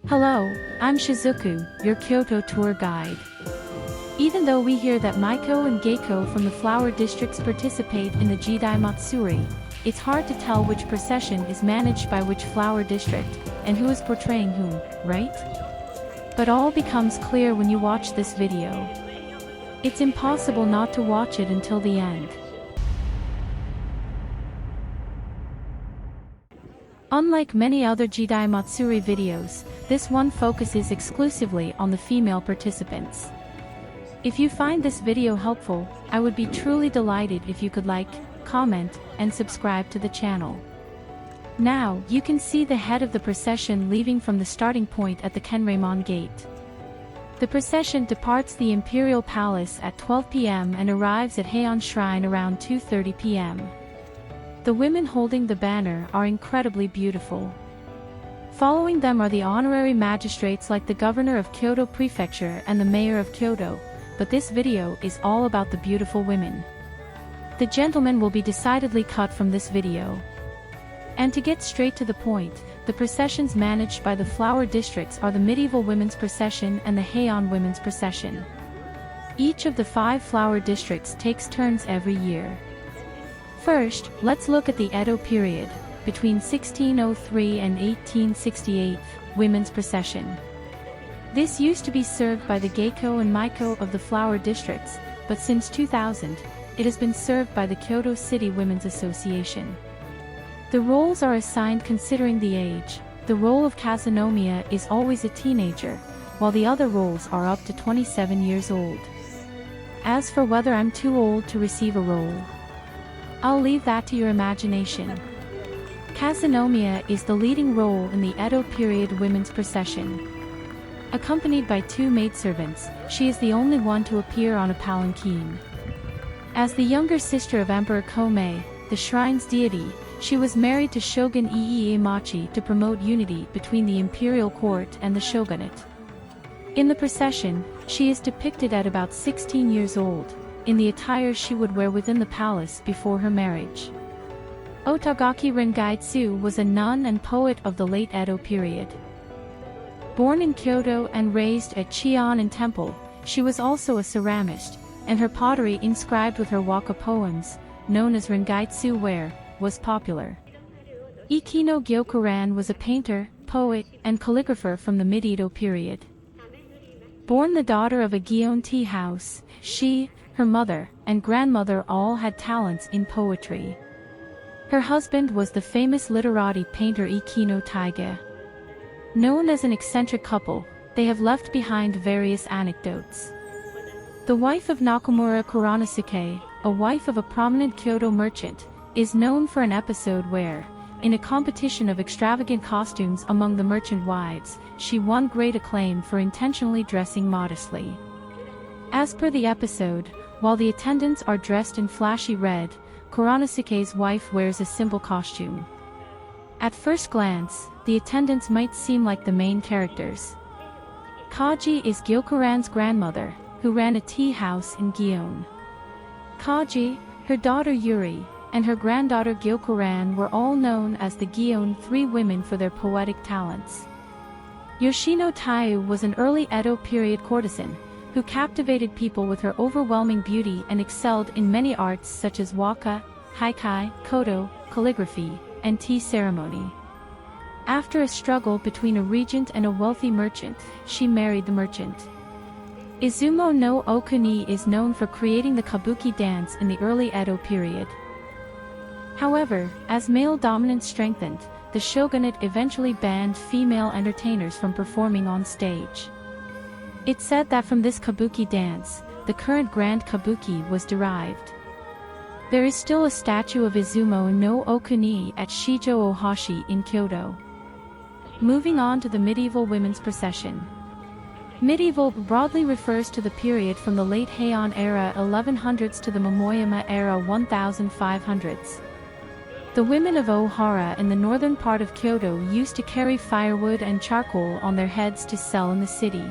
Hello, I'm Shizuku, your Kyoto tour guide. Even though we hear that maiko and geiko from the flower districts participate in the Jidai Matsuri, it's hard to tell which procession is managed by which flower district, and who is portraying whom, right? But all becomes clear when you watch this video. It's impossible not to watch it until the end. Unlike many other Jidai Matsuri videos, this one focuses exclusively on the female participants. If you find this video helpful, I would be truly delighted if you could like, comment, and subscribe to the channel. Now, you can see the head of the procession leaving from the starting point at the Kenreimon Gate. The procession departs the Imperial Palace at 12 p.m. and arrives at Heian Shrine around 2:30 p.m. The women holding the banner are incredibly beautiful. Following them are the honorary magistrates like the governor of Kyoto Prefecture and the mayor of Kyoto, but this video is all about the beautiful women. The gentlemen will be decidedly cut from this video. And to get straight to the point, the processions managed by the flower districts are the Medieval Women's Procession and the Heian Women's Procession. Each of the 5 flower districts takes turns every year. First, let's look at the Edo period, between 1603 and 1868, Women's Procession. This used to be served by the geiko and maiko of the flower districts, but since 2000, it has been served by the Kyoto City Women's Association. The roles are assigned considering the age. The role of Kazunomiya is always a teenager, while the other roles are up to 27 years old. As for whether I'm too old to receive a role, I'll leave that to your imagination. Kazunomiya is the leading role in the Edo period women's procession. Accompanied by 2 maidservants, she is the only one to appear on a palanquin. As the younger sister of Emperor Komei, the shrine's deity, she was married to Shogun Ieyaemachi to promote unity between the imperial court and the shogunate. In the procession, she is depicted at about 16 years old, in the attire she would wear within the palace before her marriage. Otagaki Rengaitsu was a nun and poet of the late Edo period. Born in Kyoto and raised at Chion Temple, she was also a ceramist, and her pottery inscribed with her waka poems, known as Rengaitsu ware, was popular. Ikino Gyokuran was a painter, poet, and calligrapher from the mid-Edo period. Born the daughter of a Gion tea house, she, her mother, and grandmother all had talents in poetry. Her husband was the famous literati painter Yoshino Taiu. Known as an eccentric couple, they have left behind various anecdotes. The wife of Nakamura Kuran, a wife of a prominent Kyoto merchant, is known for an episode where, in a competition of extravagant costumes among the merchant wives, she won great acclaim for intentionally dressing modestly. As per the episode, while the attendants are dressed in flashy red, Kuranasuke's wife wears a simple costume. At first glance, the attendants might seem like the main characters. Kaji is Gyokuran's grandmother, who ran a tea house in Gion. Kaji, her daughter Yuri, and her granddaughter Gyokuran were all known as the Gion 3 women for their poetic talents. Yoshino Taiu was an early Edo period courtesan, who captivated people with her overwhelming beauty and excelled in many arts such as waka, haikai, koto, calligraphy, and tea ceremony. After a struggle between a regent and a wealthy merchant, she married the merchant. Izumo no Okuni is known for creating the kabuki dance in the early Edo period. However, as male dominance strengthened, the shogunate eventually banned female entertainers from performing on stage. It's said that from this kabuki dance, the current Grand Kabuki was derived. There is still a statue of Izumo no Okuni at Shijo Ohashi in Kyoto. Moving on to the medieval women's procession. Medieval broadly refers to the period from the late Heian era 1100s to the Momoyama era 1500s. The women of Ohara in the northern part of Kyoto used to carry firewood and charcoal on their heads to sell in the city.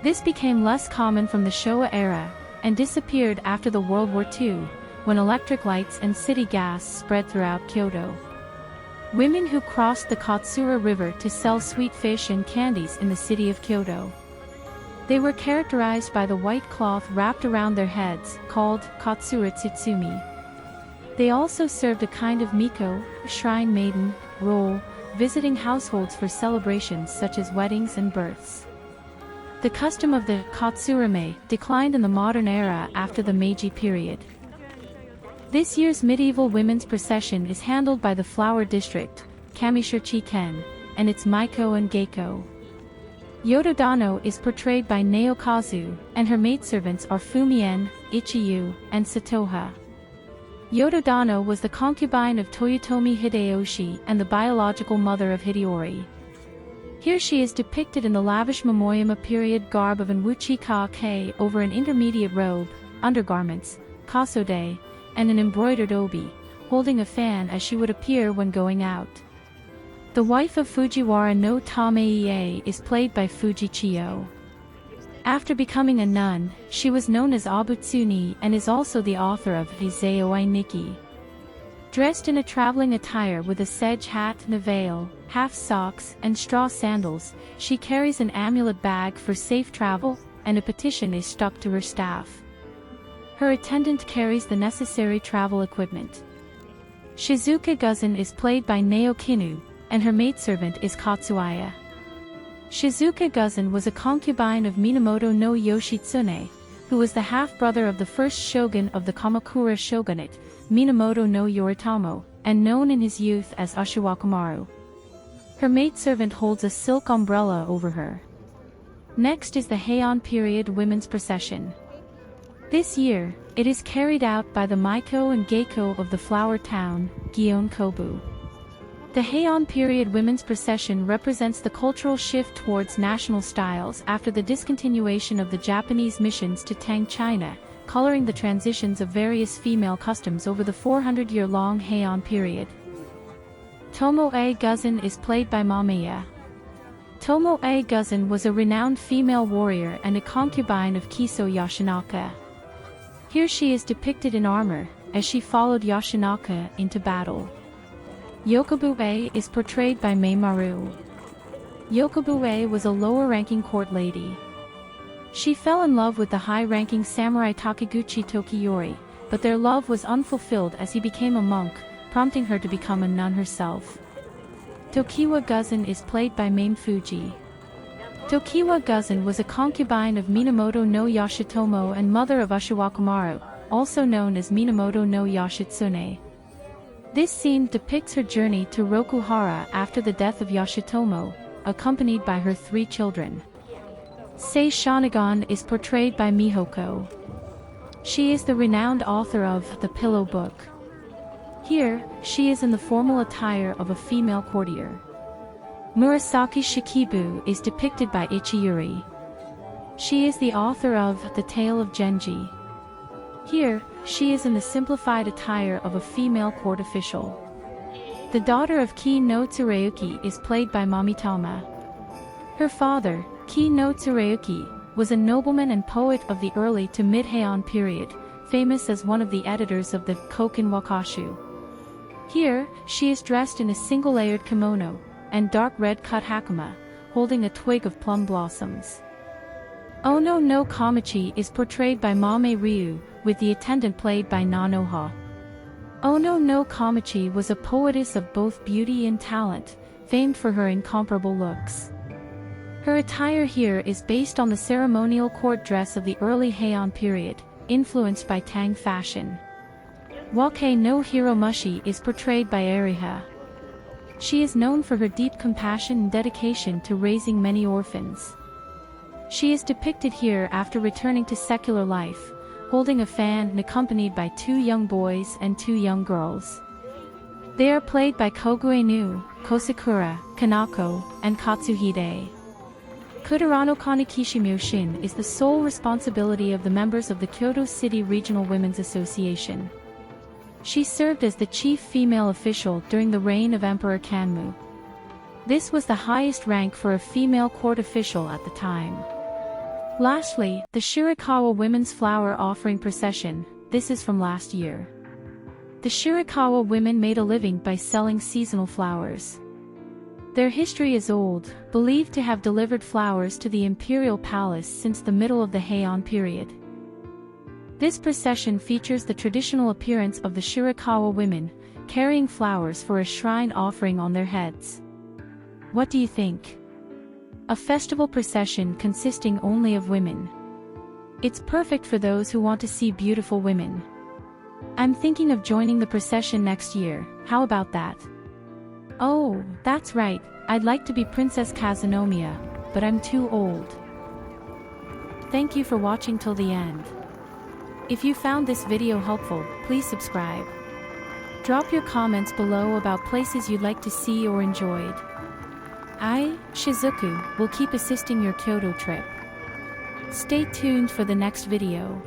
This became less common from the Showa era, and disappeared after the World War II, when electric lights and city gas spread throughout Kyoto. women who crossed the Katsur River to sell sweet fish and candies in the city of Kyoto. They were characterized by the white cloth wrapped around their heads, called Katsura Tsutsumi. They also served a kind of maiko, shrine maiden, role, visiting households for celebrations such as weddings and births. The custom of the katsurame declined in the modern era after the Meiji period. This year's medieval women's procession is handled by the Flower District, Kamichi-ken, and its maiko and geiko. Yododano is portrayed by Naokazu, and her maidservants are Fumien, Ichiyu, and Satoha. Yododano was the concubine of Toyotomi Hideyoshi and the biological mother of Hideyori. Here she is depicted in the lavish Momoyama period garb of an wuchi-ka-ke over an intermediate robe, undergarments, kasode, and an embroidered obi, holding a fan as she would appear when going out. The wife of Fujiwara no Tamaie is played by Fujichiyo. After becoming a nun, she was known as Abutsuni and is also the author of Hizeoi Nikki. Dressed in a traveling attire with a sedge hat and a veil, half socks, and straw sandals, she carries an amulet bag for safe travel, and a petition is stuck to her staff. Her attendant carries the necessary travel equipment. Shizuka Guzan is played by Naokinu, and her maidservant is Katsuaya. Shizuka Guzan was a concubine of Minamoto no Yoshitsune, who was the half-brother of the first shogun of the Kamakura shogunate, Minamoto no Yoritomo, and known in his youth as Ashiwakumaru. Her maidservant holds a silk umbrella over her. Next is the Heian period women's procession. This year, it is carried out by the maiko and geiko of the flower town, Gionkobu. The Heian period women's procession represents the cultural shift towards national styles after the discontinuation of the Japanese missions to Tang China, coloring the transitions of various female customs over the 400-year-long Heian period. Tomo A Guzan is played by Mamiya. Tomo A Guzan was a renowned female warrior and a concubine of Kiso Yoshinaka. Here she is depicted in armor, as she followed Yoshinaka into battle. Yokobue is portrayed by Meimaru. Yokobue was a lower-ranking court lady. She fell in love with the high-ranking samurai Takiguchi Tokiyori, but their love was unfulfilled as he became a monk, prompting her to become a nun herself. Tokiwa Guzan is played by Mame Fuji. Tokiwa Guzan was a concubine of Minamoto no Yoshitomo and mother of Ashiwakumaru, also known as Minamoto no Yoshitsune. This scene depicts her journey to Rokuhara after the death of Yoshitomo, accompanied by her 3 children. Seishun is portrayed by Mihoko. She is the renowned author of The Pillow Book. Here, she is in the formal attire of a female courtier. Murasaki Shikibu is depicted by Ichiyuri. She is the author of The Tale of Genji. Here, she is in the simplified attire of a female court official. The daughter of Ki no Tsureuki is played by Mamitama. Her father, Ki no Tsureuki, was a nobleman and poet of the early to mid-Heian period, famous as one of the editors of the Kokin Wakashu. Here, she is dressed in a single-layered kimono and dark red cut hakama, holding a twig of plum blossoms. Ono no Kamichi is portrayed by Mame Ryu, with the attendant played by Nanoha. Ono no Kamichi was a poetess of both beauty and talent, famed for her incomparable looks. Her attire here is based on the ceremonial court dress of the early Heian period, influenced by Tang fashion. Wake no Hero Mushi is portrayed by Ariha. She is known for her deep compassion and dedication to raising many orphans. She is depicted here after returning to secular life, holding a fan and accompanied by 2 young boys and 2 young girls. They are played by Koguenu, Kosakura, Kanako, and Katsuhide. Kutarano Kani Kishi Musin is the sole responsibility of the members of the Kyoto City Regional Women's Association. She served as the chief female official during the reign of Emperor Kanmu. This was the highest rank for a female court official at the time. Lastly, the Shirakawa Women's Flower Offering Procession. This is from last year. The Shirakawa women made a living by selling seasonal flowers. Their history is old, believed to have delivered flowers to the imperial palace since the middle of the Heian period. This procession features the traditional appearance of the Shirakawa women, carrying flowers for a shrine offering on their heads. What do you think? A festival procession consisting only of women. It's perfect for those who want to see beautiful women. I'm thinking of joining the procession next year, how about that? Oh, that's right, I'd like to be Princess Kazunomiya, but I'm too old. Thank you for watching till the end. If you found this video helpful, please subscribe. Drop your comments below about places you'd like to see or enjoyed. I, Shizuku, will keep assisting your Kyoto trip. Stay tuned for the next video.